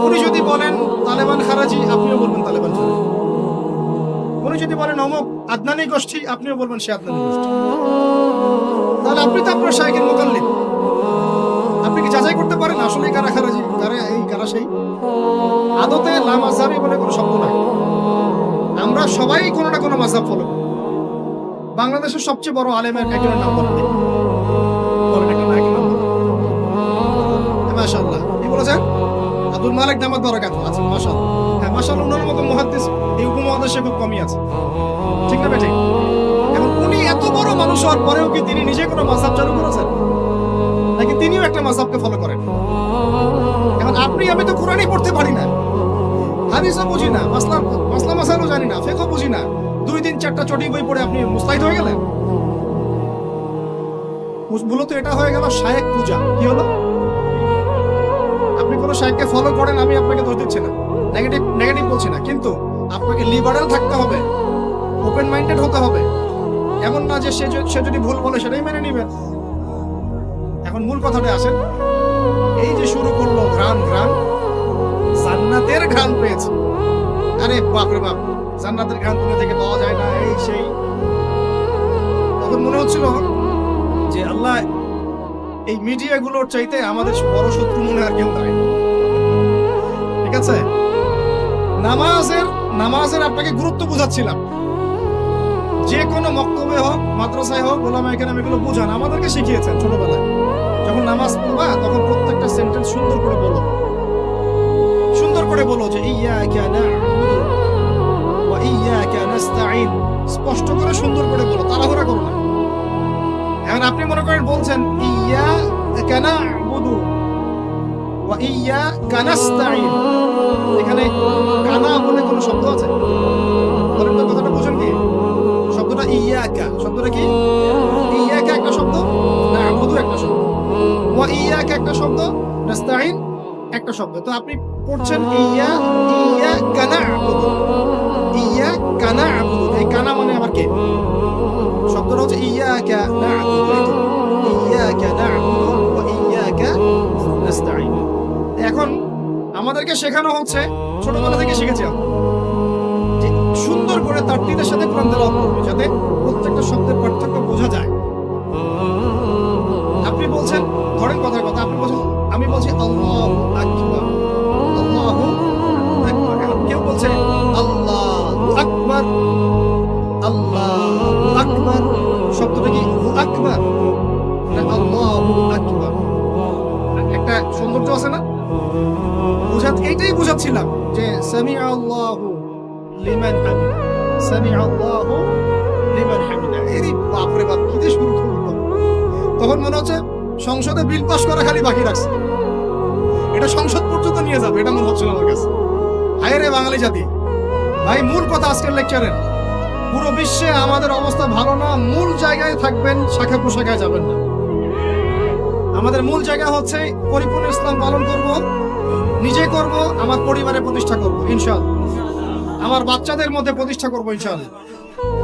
উনি যদি বলেন তালেবান খারাজি, আপনিও বলবেন তালেবান খারাজি। উনি যদি বলেন অমুক আদনানি গোষ্ঠী, আপনিও বলবেন সে আদনানি গোষ্ঠী। তাহলে আপনি তো আপনার শাইখের মুকাল্লিদ। আপনি কি যাচাই করতে পারেন আসলে কারা খারাজি, কারা এই, কারা সেই? আদতে লা মাযহাবি বলে কোনো শব্দ নাই। আমরা সবাই কোনো না কোনো মাযহাব ফলো করি। বাংলাদেশের সবচেয়ে বড় আলেমের একজনের নাম বলেন, একটা নায়কের নাম বলেন। মাশাআল্লাহ, কি বলেছেন? আব্দুল মালিক দামাত বারাকাতুহু আছে। মাশাআল্লাহ, হ্যাঁ মাশাআল্লাহ, ওনার মতো মুহাদ্দিস এই উপমহাদেশে খুব কমই আছে, ঠিক না বেঠিক? এখন উনি এত বড় মানুষ হওয়ার পরেও কি তিনি নিজে কোনো মাযহাব চালু করেছেন, নাকি তিনিও একটা মাযহাবকে ফলো করেন? এখন আপনি আমি তো কোরআনই পড়তে পারি না, হাদিসও বুঝি না, মাসলা মাসাইলও জানি না, ফিকহ বুঝি না, 2-3-4টা চটি বই পড়ে আপনি মুস্তাহিদ হয়ে গেলেন? মূলত এটা হয়ে গেল শায়েখ পূজা। কি হলো? আপনি কোনো শায়েখকে ফলো করেন, আমি আপনাকে দোষ দিচ্ছি না, নেগেটিভ বলছি না, কিন্তু আপনাকে লিবারাল থাকতে হবে, ওপেন মাইন্ডেড হতে হবে। এমন না যে সে যদি ভুল বলে সেটাই মেনে নিবেন। এখন মূল কথাটা আসেন, এই যে শুরু করলো ঘ্রাণ, জান্নাতের ঘ্রাণ পেয়েছে। আরে বাপ রে বাপ, জান্নাতের ঘ্রাণ দুনিয়া থেকে পাওয়া যায় না, এই সেই। তখন মনে হচ্ছিল যে আল্লাহ, এই মিডিয়াগুলোর চাইতে আমাদের বড় শত্রু মনে আর কেউ নাই। ঠিক আছে, নামাজের আপনাকে গুরুত্ব বুঝাচ্ছিলাম। যে কোনো মক্তবে হোক, মাদ্রাসায় হোক, ওলামা কেরাম এগুলো বুঝান, আমাদেরকে শিখিয়েছেন ছোটবেলায়। যখন নামাজ পড়বা তখন প্রত্যেকটা সেন্টেন্স সুন্দর করে বলো যে ইয়্যাকা না'বুদু ওয়া ইয়্যাকা নাস্তাঈন, স্পষ্ট করে সুন্দর করে বলো, তাড়াহুড়া করো না। এখন আপনি মনে করেন বলছেন ইয়্যাকা না'বুদু ওয়া ইয়্যাকা নাস্তাঈন, এখানে কানা বলে কোনো শব্দ আছে? বলেন তো, কথাটা বুঝেন কি? শব্দটা ইয়্যাকা, শব্দটা কি? ইয়্যাকা একটা শব্দ, না'বুদু একটা শব্দ, ওয়া ইয়্যাকা একটা শব্দ, নাস্তাঈন একটা শব্দ। তো আপনি পড়ছেন ইয়্যাকা না'বুদু, ইয়্যাকা না'বুদু, এই কানা মানে আবার কে? শব্দটা হচ্ছে ইয়্যাকা না'বুদু, ইয়্যাকা না'বুদু ওয়া ইয়্যাকা নাস্তাঈন। এখন আমাদেরকে শেখানো হচ্ছে, ছোটবেলা থেকে শিখেছি আমরা, যে সুন্দর করে তারতিলের সাথে কোরআন তেলাওয়াত করবে, যাতে প্রত্যেকটা শব্দের পার্থক্য বোঝা যায়। আপনি বলছেন, ধরেন কথার কথা, আপনি বলছেন, আমি বলছি আল্লাহু আকবার, আল্লাহু আকবার। এখন কেউ বলছে আল্লাহু আকবার, আল্লাহু আকবার, শব্দটা কি হু আকবার না আল্লাহু আকবার? একটা সৌন্দর্য আছে না? এইটাই বুঝাচ্ছিলাম যে সামিআ আল্লাহু লিমান হামিদা, সামিআ আল্লাহু লিমান হামিদা। এই বাপ রে বাপ, কি দিয়ে শুরু করলো! তখন মনে হচ্ছে সংসদে বিল পাস করা খালি বাকি রাখছে, এটা সংসদ পর্যন্ত নিয়ে যাবে, এটা মনে হচ্ছিল আমার কাছে। হায় রে বাঙালি জাতি! ভাই, মূল কথা আজকের লেকচারের, পুরো বিশ্বে আমাদের অবস্থা ভালো না, মূল জায়গায় থাকবেন, শাখা প্রশাখায় যাবেন না। আমাদের মূল জায়গা হচ্ছে পরিপূর্ণ ইসলাম পালন করব, নিজে করব, আমার পরিবারে প্রতিষ্ঠা করব ইনশাআল্লাহ, আমার বাচ্চাদের মধ্যে প্রতিষ্ঠা করব ইনশাআল্লাহ।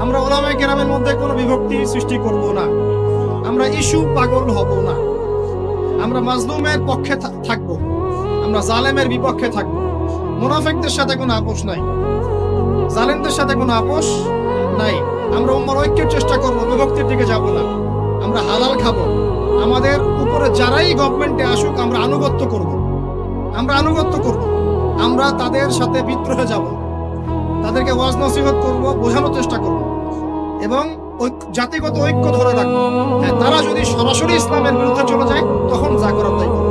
আমরা উলামায়ে কেরামের মধ্যে কোনো বিভক্তি সৃষ্টি করব না, আমরা ইস্যু পাগল হব না, আমরা মাজলুমের পক্ষে থাকব, আমরা জালেমের বিপক্ষে থাকব। মুনাফিকদের সাথে কোনো আপোষ নাই, জালেমদের সাথে কোনো আপোষ নাই। আমরা উম্মার ঐক্যের চেষ্টা করব, বিভক্তির দিকে যাব না। আমরা হালাল খাবো, আমাদের উপরে যারাই গভর্নমেন্টে আসুক আমরা আনুগত্য করব, আমরা আনুগত্য করব, আমরা তাদের সাথে বিদ্রোহে যাব, তাদেরকে ওয়াজ নসিহত করব, বোঝানোর চেষ্টা করব এবং জাতিগত ঐক্য ধরে রাখবো। হ্যাঁ, তারা যদি সরাসরি ইসলামের বিরুদ্ধে চলে যায় তখন যা করার তাই করব,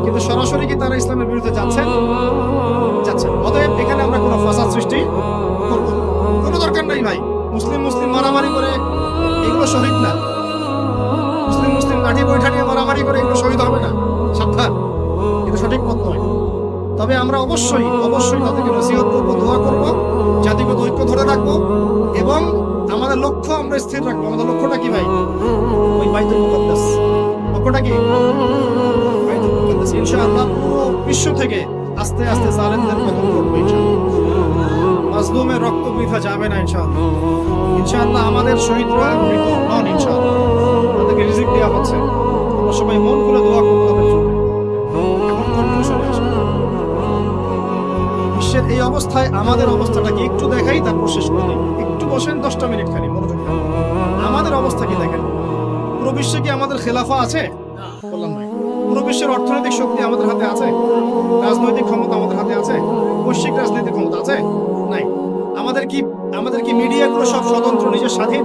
কিন্তু সরাসরি কি তারা ইসলামের বিরুদ্ধে যাচ্ছেন? যাচ্ছেন। অতএব এখানে আমরা কোনো ফাসাদ সৃষ্টি করব না, কোনো দরকার নাই ভাই। মুসলিম মুসলিম মারামারি করে এগুলো শহীদ না, মুসলিম মুসলিম লাঠি বৈঠা নিয়ে মারামারি করে এগুলো শহীদ হবে না, সাবধান, এটা সঠিক পথ নয়। তবে আমরা অবশ্যই অবশ্যই তাদেরকে নসিহত করবো, দোয়া করবো, জাতিগত ঐক্য ধরে রাখবো এবং আমাদের লক্ষ্য আমরা স্থির রাখবো। আমাদের লক্ষ্যটা কি ভাই? ওই বাইতুল মুকাদ্দাস। লক্ষ্যটা কি? বাইতুল মুকাদ্দাস। ইনশাআল্লাহ পুরো বিশ্ব থেকে আস্তে আস্তে জালেমদের পতন করবে ইনশাআল্লাহ, মাজলুমের রক্ত বৃথা যাবে না ইনশাআল্লাহ। ইনশাআল্লাহ আমাদের শহীদরা মৃত নন ইনশাআল্লাহ, তাদেরকে রিজিক দেওয়া হচ্ছে। আমরা সবাই মন খুলে দোয়া করবো তাদের জন্য। এখন কনক্লুশনে আসি, বিশ্বের এই অবস্থায় আমাদের অবস্থাটা কি একটু দেখাই, তারপর শেষ করে দিই। একটু বসেন 10টা মিনিট খালি মনোযোগ দিন। আমাদের অবস্থা কি দেখেন? পুরো বিশ্বে কি আমাদের খেলাফা আছে? বললাম নাই। পুরো বিশ্বের অর্থনৈতিক শক্তি আমাদের হাতে আছে? রাজনৈতিক ক্ষমতা আমাদের হাতে আছে? বৈশ্বিক রাজনৈতিক ক্ষমতা আছে? নাই। আমাদের কি মিডিয়াগুলো সব স্বতন্ত্র, নিজের স্বাধীন?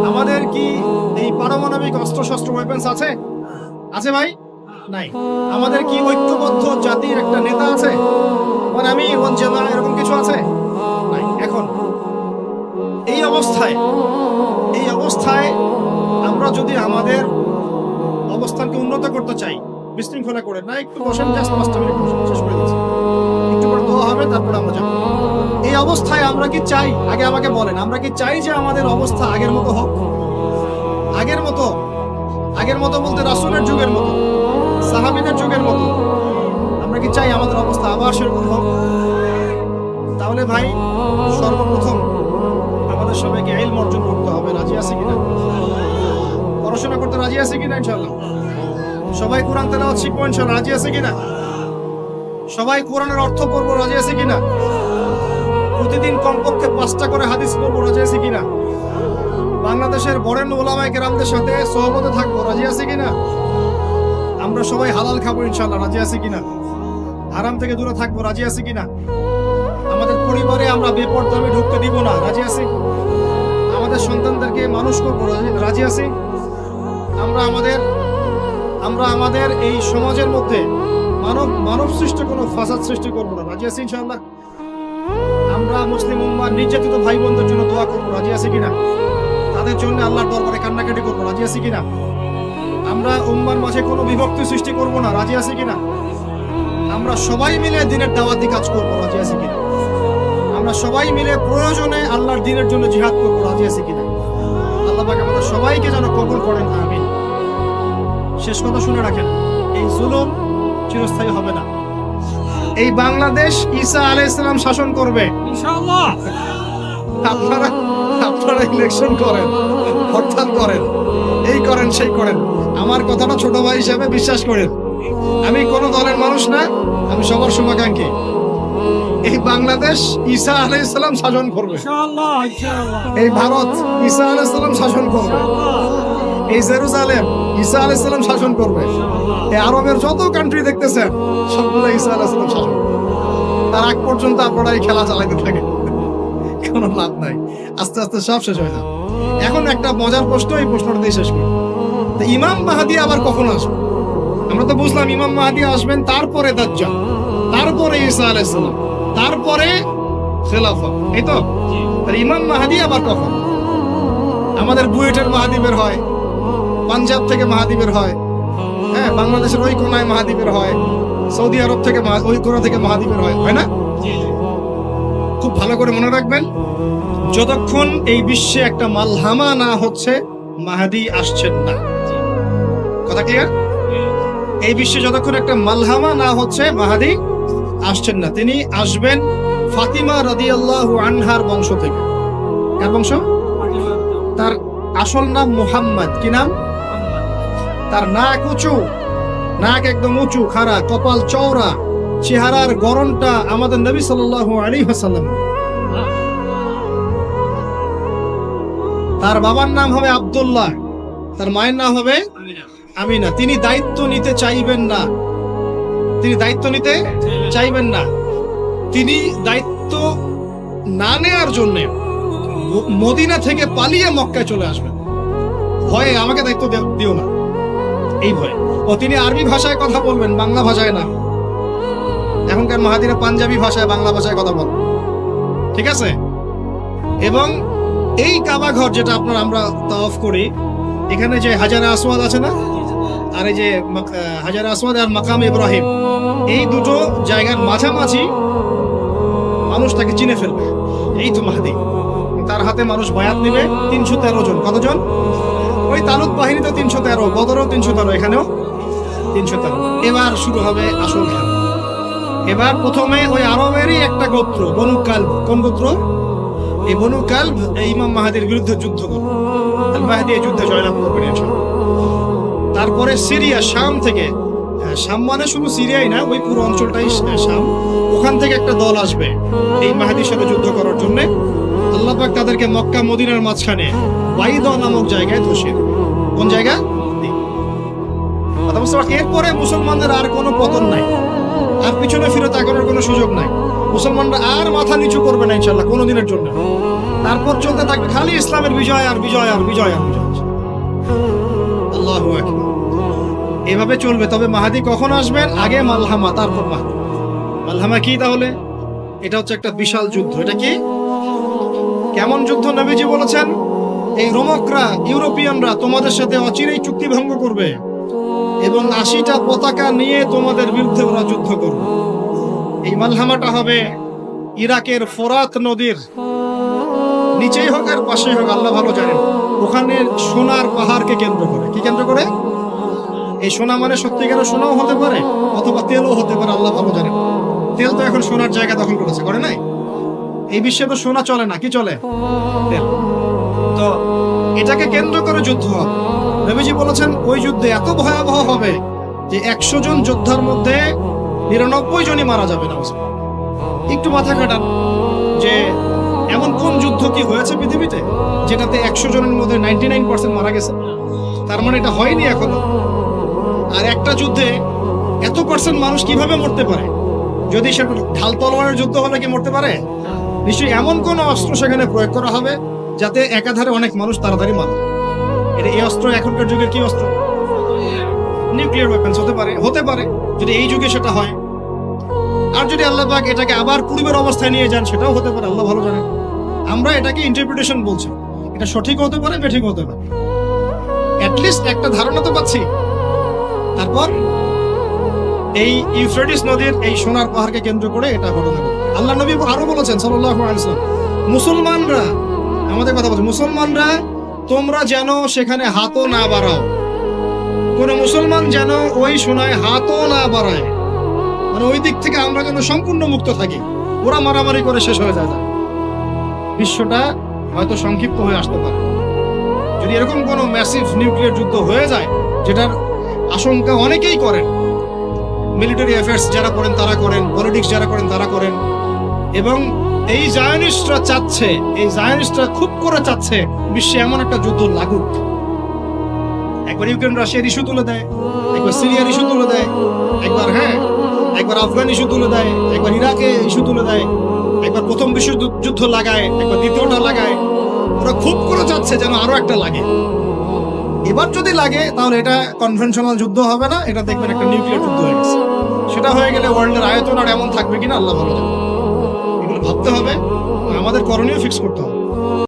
আমাদের কি এই পারমাণবিক অস্ত্রশস্ত্র ওয়েপন্স আছে? আছে ভাই? নাই। আমাদের কি ঐক্যবদ্ধ জাতির একটা নেতা আছে? মানে আমি ওয়ানজামা এরকম কিছু আছে? নাই। এখন এই অবস্থায় আমরা যদি আমাদের অবস্থানকে উন্নত করতে চাই, বিশৃঙ্খলা করে না, একটু বসেন, জাস্ট 5টা মিনিট বসেন, শেষ করে দিচ্ছি। একটু পরে দোয়া হবে, তারপরে আমরা যাবো। এই অবস্থায় আমরা কি চাই? আগে আমাকে বলেন, আমরা কি চাই যে আমাদের অবস্থা আগের মতো হোক? আগের মতো বলতে রাসূলের যুগের মতো, সাহাবীদের যুগের মতো আমরা কি চাই আমাদের অবস্থা আবার সেরকম হোক? তাহলে ভাই সর্বপ্রথম আমাদের সবাইকে ইলম অর্জন করতে হবে। রাজি আছে কিনা? পড়াশোনা করতে রাজি আছে কিনা? ইনশাআল্লাহ সবাই কোরআন তেলাওয়াত শিখবো ইনশাআল্লাহ। রাজি আছে কিনা? সবাই কোরআনের অর্থ পড়বো। রাজি আছে কিনা? প্রতিদিন কমপক্ষে 5টা করে হাদিস পড়বো। রাজি আছে কিনা? বাংলাদেশের বরেণ্য উলামায়ে কেরামদের সাথে সোহবতে থাকবো। রাজি আছে কিনা? আমরা সবাই হালাল খাবো ইনশাআল্লাহ। রাজি আছে কিনা? হারাম থেকে দূরে থাকবো। রাজি আছে কিনা? আমাদের পরিবারে আমরা বেপরদামি ঢুকতে দিব না। রাজি আছি? আমাদের সন্তানদেরকে মানুষ করবো। রাজি আছি? আমরা আমাদের এই সমাজের মধ্যে মানব সৃষ্ট কোনো ফাসাদ সৃষ্টি করবো না। রাজি আছি ইনশাআল্লাহ? আমরা মুসলিম উম্মাহ নির্যাতিত ভাই বোনদের জন্য দোয়া করবো। রাজি আছি কিনা? তাদের জন্য আল্লাহর দরবারে কান্নাকাটি করবো। রাজি আছি কিনা? আমরা উম্মার মাঝে কোনো বিভক্তি সৃষ্টি করবো না। রাজি আছি কিনা? আমরা সবাই মিলে দ্বীনের দাওয়াতি কাজ করবো। রাজি আছি কিনা? আমরা সবাই মিলে প্রয়োজনে আল্লাহর দ্বীনের জন্য জিহাদ করবো। রাজি আছি কিনা? আল্লাহ পাক আমাদের সবাইকে যেন কবুল করেন, আমিন। শেষ কথা শুনে রাখেন, এই জুলুম চিরস্থায়ী হবে না। এই বাংলাদেশ ঈসা আলাইহিস সালাম শাসন করবে ইনশাআল্লাহ। আপনারা ইলেকশন করেন, হরতাল করেন, এই করেন সেই করেন, আমার কথাটা ছোট ভাই হিসেবে বিশ্বাস করেন। আমি কোনো দলের মানুষ না, আমি সবার শুভাকাঙ্ক্ষী। এই বাংলাদেশ ঈসা আলাইহিস সালাম শাসন করবে ইনশাআল্লাহ। এই ভারত ঈসা আলাইহিস সালাম শাসন করবে। এই জেরুজালেম ঈসা আলাইহিস সালাম শাসন করবে। এই আরবের যত কান্ট্রি দেখতেছেন সবগুলো ঈসা আলাইহিস সালাম শাসন করবে। তার আগ পর্যন্ত আপনারা এই খেলা চালাতে থাকেন, কোনো লাভ নাই। আস্তে আস্তে সব শেষ হয়ে যাবে। এখন একটা মজার প্রশ্ন, এই প্রশ্নটা দিয়ে শেষ করি। তো ইমাম মাহদী আবার কখন আসবে? আমরা তো বুঝলাম ইমাম মাহদী আসবেন, তারপরে দাজ্জাল, তারপরে ঈসা আলাইহিস সালাম, তারপরে খেলাফত, এই তো। ইমাম মাহদী আবার কখন? আমাদের বুয়েটের মাহদী বের হয়, পাঞ্জাব থেকে মাহদী বের হয়, হ্যাঁ, বাংলাদেশের ওই কোনায় মাহদী বের হয়, সৌদি আরব থেকে ওই কোনা থেকে মাহদী বের হয়, হয় না? খুব ভালো করে মনে রাখবেন, যতক্ষণ এই বিশ্বে একটা মালহামা না হচ্ছে মাহদী আসছেন না। কথা ক্লিয়ার? এই বিশ্বে যতক্ষণ একটা মালহামা না হচ্ছে মাহাদি আসছেন না। তিনি আসবেন ফাতিমা রাদিয়াল্লাহু আনহার বংশ থেকে। কার বংশ? তার আসল নাম মুহাম্মদ। কি নাম? তার নাক উঁচু, নাক একদম উঁচু খাড়া, কপাল চওড়া, চেহারার গড়নটা আমাদের নবী সাল্লাল্লাহু আলাইহি ওয়াসাল্লাম। তার বাবার নাম হবে আব্দুল্লাহ, তার মায়ের নাম হবে আমিনা। তিনি দায়িত্ব নিতে চাইবেন না, তিনি দায়িত্ব নিতে চাইবেন না। তিনি দায়িত্ব না নেওয়ার জন্য মদিনা থেকে পালিয়ে মক্কায় চলে আসবেন। ভয়ে আমাকে দায়িত্ব দিও না, এই ভয়ে। ও তিনি আরবি ভাষায় কথা বলবেন, বাংলা ভাষায় না। এখনকার মাহাদিরা পাঞ্জাবি ভাষায়, বাংলা ভাষায় কথা বলবেন, ঠিক আছে? এবং এই কাবা ঘর যেটা আমরা তাওয়াফ করি, এখানে যে হাজারে আসওয়াদ আছে না, আর এই যে হাজারে আসওয়াদ আর মাকাম ইব্রাহিম, এই দুটো জায়গার মাঝামাঝি মানুষ তাকে চিনে ফেলবে। এই তো মাহদি। তার হাতে মানুষ বায়াত নেবে 313 জন। কতজন? ওই তালুত বাহিনীতে 313, বদরও 313, এখানেও 313। এবার শুরু হবে আসল খেলা। এবার প্রথমে ওই আরবেরই একটা গোত্র বনু কালব। কোন গোত্র? এই বনু কালব এই ইমাম মাহাদির বিরুদ্ধে যুদ্ধ করবে। আল মাহদি এই যুদ্ধে জয়লাভ করবেন ইনশাআল্লাহ। তারপরে সিরিয়া, শাম থেকে, শাম মানে শুধু সিরিয়াই না, ওই পুরো অঞ্চলটাই শাম, ওখান থেকে একটা দল আসবে এই মাহদির সাথে যুদ্ধ করার জন্য। আল্লাহ পাক তাদেরকে মক্কা মদিনার মাঝখানে বাইদা নামক জায়গায় ধসিয়ে দেবে। কোন জায়গা? কথা বুঝতে পারছি? এরপরে মুসলমানদের আর কোনো পতন নাই, আর পিছনে ফিরে তাকানোর কোনো সুযোগ নাই। মুসলমানরা আর মাথা নিচু করবে না ইনশাআল্লাহ কোনোদিনের জন্য। তারপর চলতে থাকবে খালি ইসলামের বিজয় আর বিজয় আর বিজয় আর বিজয়। আল্লাহু আকবার। এভাবে চলবে। তবে মাহাদি কখন আসবেন? আগে মালহামা, তারপর মাহাদি। মালহামা কি তাহলে? এটা হচ্ছে একটা বিশাল যুদ্ধ। এটা কি? কেমন যুদ্ধ? নবীজি বলেছেন এই রোমকরা, ইউরোপিয়ানরা তোমাদের সাথে অচিরেই চুক্তি ভঙ্গ করবে এবং 80টা পতাকা নিয়ে তোমাদের বিরুদ্ধে ওরা যুদ্ধ করবে। এই মালহামাটা হবে ইরাকের ফোরাত নদীর নিচেই হোক আর পাশেই হোক, আল্লাহ ভালো জানেন। ওখানে সোনার পাহাড়কে কেন্দ্র করে। কি কেন্দ্র করে? এই সোনা মানে সত্যিকারের সোনাও হতে পারে, অথবা তেলও হতে পারে, আল্লাহ ভালো জানেন। তেল তো এখন সোনার জায়গা দখল করেছে, করে নাই? এই বিশ্বে তো সোনা চলে না, কি চলে? তেল। তো এটাকে কেন্দ্র করে যুদ্ধ হবে। নবীজি বলেছেন ওই যুদ্ধে এত ভয়াবহ হবে যে 100 জন যোদ্ধার মধ্যে 99 জনই মারা যাবে না। একটু মাথা কাটান যে এমন কোন যুদ্ধ কি হয়েছে পৃথিবীতে যেটাতে 100 জনের মধ্যে 99% মারা গেছে? তার মানে এটা হয়নি এখনো। আর একটা যুদ্ধে এত পার্সেন্ট মানুষ কিভাবে মরতে পারে? যদি সেটা ঢাল তলোয়ারের যুদ্ধ হলে কি মরতে পারে? নিশ্চয়ই এমন কোন অস্ত্র সেখানে প্রয়োগ করা হবে যাতে একাধারে অনেক মানুষ তাড়াতাড়ি মারে। এটা এই অস্ত্র এখনকার যুগের কি অস্ত্র? নিউক্লিয়ার ওয়েপন্স হতে পারে, হতে পারে যদি এই যুগে সেটা হয়। আর যদি আল্লাহ পাক এটাকে আবার পূর্বের অবস্থায় নিয়ে যান, সেটাও হতে পারে, আল্লাহ ভালো জানেন। আমরা এটাকে ইন্টারপ্রিটেশন বলছি, এটা সঠিক হতে পারে, বেঠিক হতে পারে। অ্যাটলিস্ট একটা ধারণা তো পাচ্ছি। তারপর এই ইউফ্রেটিস নদীর এই সোনার পাহাড়কে কেন্দ্র করে এটা ঘটনা ঘটে। আল্লাহ নবী আরো বলেছেন সাল্লাল্লাহু আলাইহি ওয়াসাল্লাম, মুসলমানরা, আমাদের কথা বলছে, মুসলমানরা তোমরা যেন সেখানে হাতও না বাড়াও। কোন মুসলমান যেন ওই সোনায় হাতও না বাড়ায়, মানে ওই দিক থেকে আমরা যেন সম্পূর্ণ মুক্ত থাকি। ওরা মারামারি করে শেষ হয়ে যায়। বিশ্বটা হয়তো সংক্ষিপ্ত হয়ে আসতে পারে যদি এরকম কোন ম্যাসিভ নিউক্লিয়ার যুদ্ধ হয়ে যায়, যেটার আশঙ্কা অনেকেই করেন। মিলিটারি অ্যাফেয়ার্স যারা করেন তারা করেন, পলিটিক্স যারা করেন তারা করেন। এবং এই জায়নিস্টরা চাচ্ছে, এই জায়নিস্টরা খুব করে চাচ্ছে বিশ্বে এমন একটা যুদ্ধ লাগুক। একবার ইউক্রেন রাশিয়ার ইস্যু তুলে দেয়, একবার সিরিয়ার ইস্যু তুলে দেয়, একবার আফগান ইস্যু তুলে দেয়, একবার ইরাকে ইস্যু তুলে দেয়, একবার প্রথম বিশ্বযুদ্ধ লাগায়, একবার দ্বিতীয়টা লাগায়। ওরা খুব করে চাচ্ছে যেন আরো একটা লাগে। এবার যদি লাগে তাহলে এটা কনভেনশনাল যুদ্ধ হবে না, এটা দেখবেন একটা নিউক্লিয়ার যুদ্ধ হয়ে গেছে। সেটা হয়ে গেলে ওয়ার্ল্ডের আয়তন আর এমন থাকবে কিনা আল্লাহ ভালো জানে। এগুলো ভাবতে হবে, আমাদের করণীয় ফিক্স করতে হবে।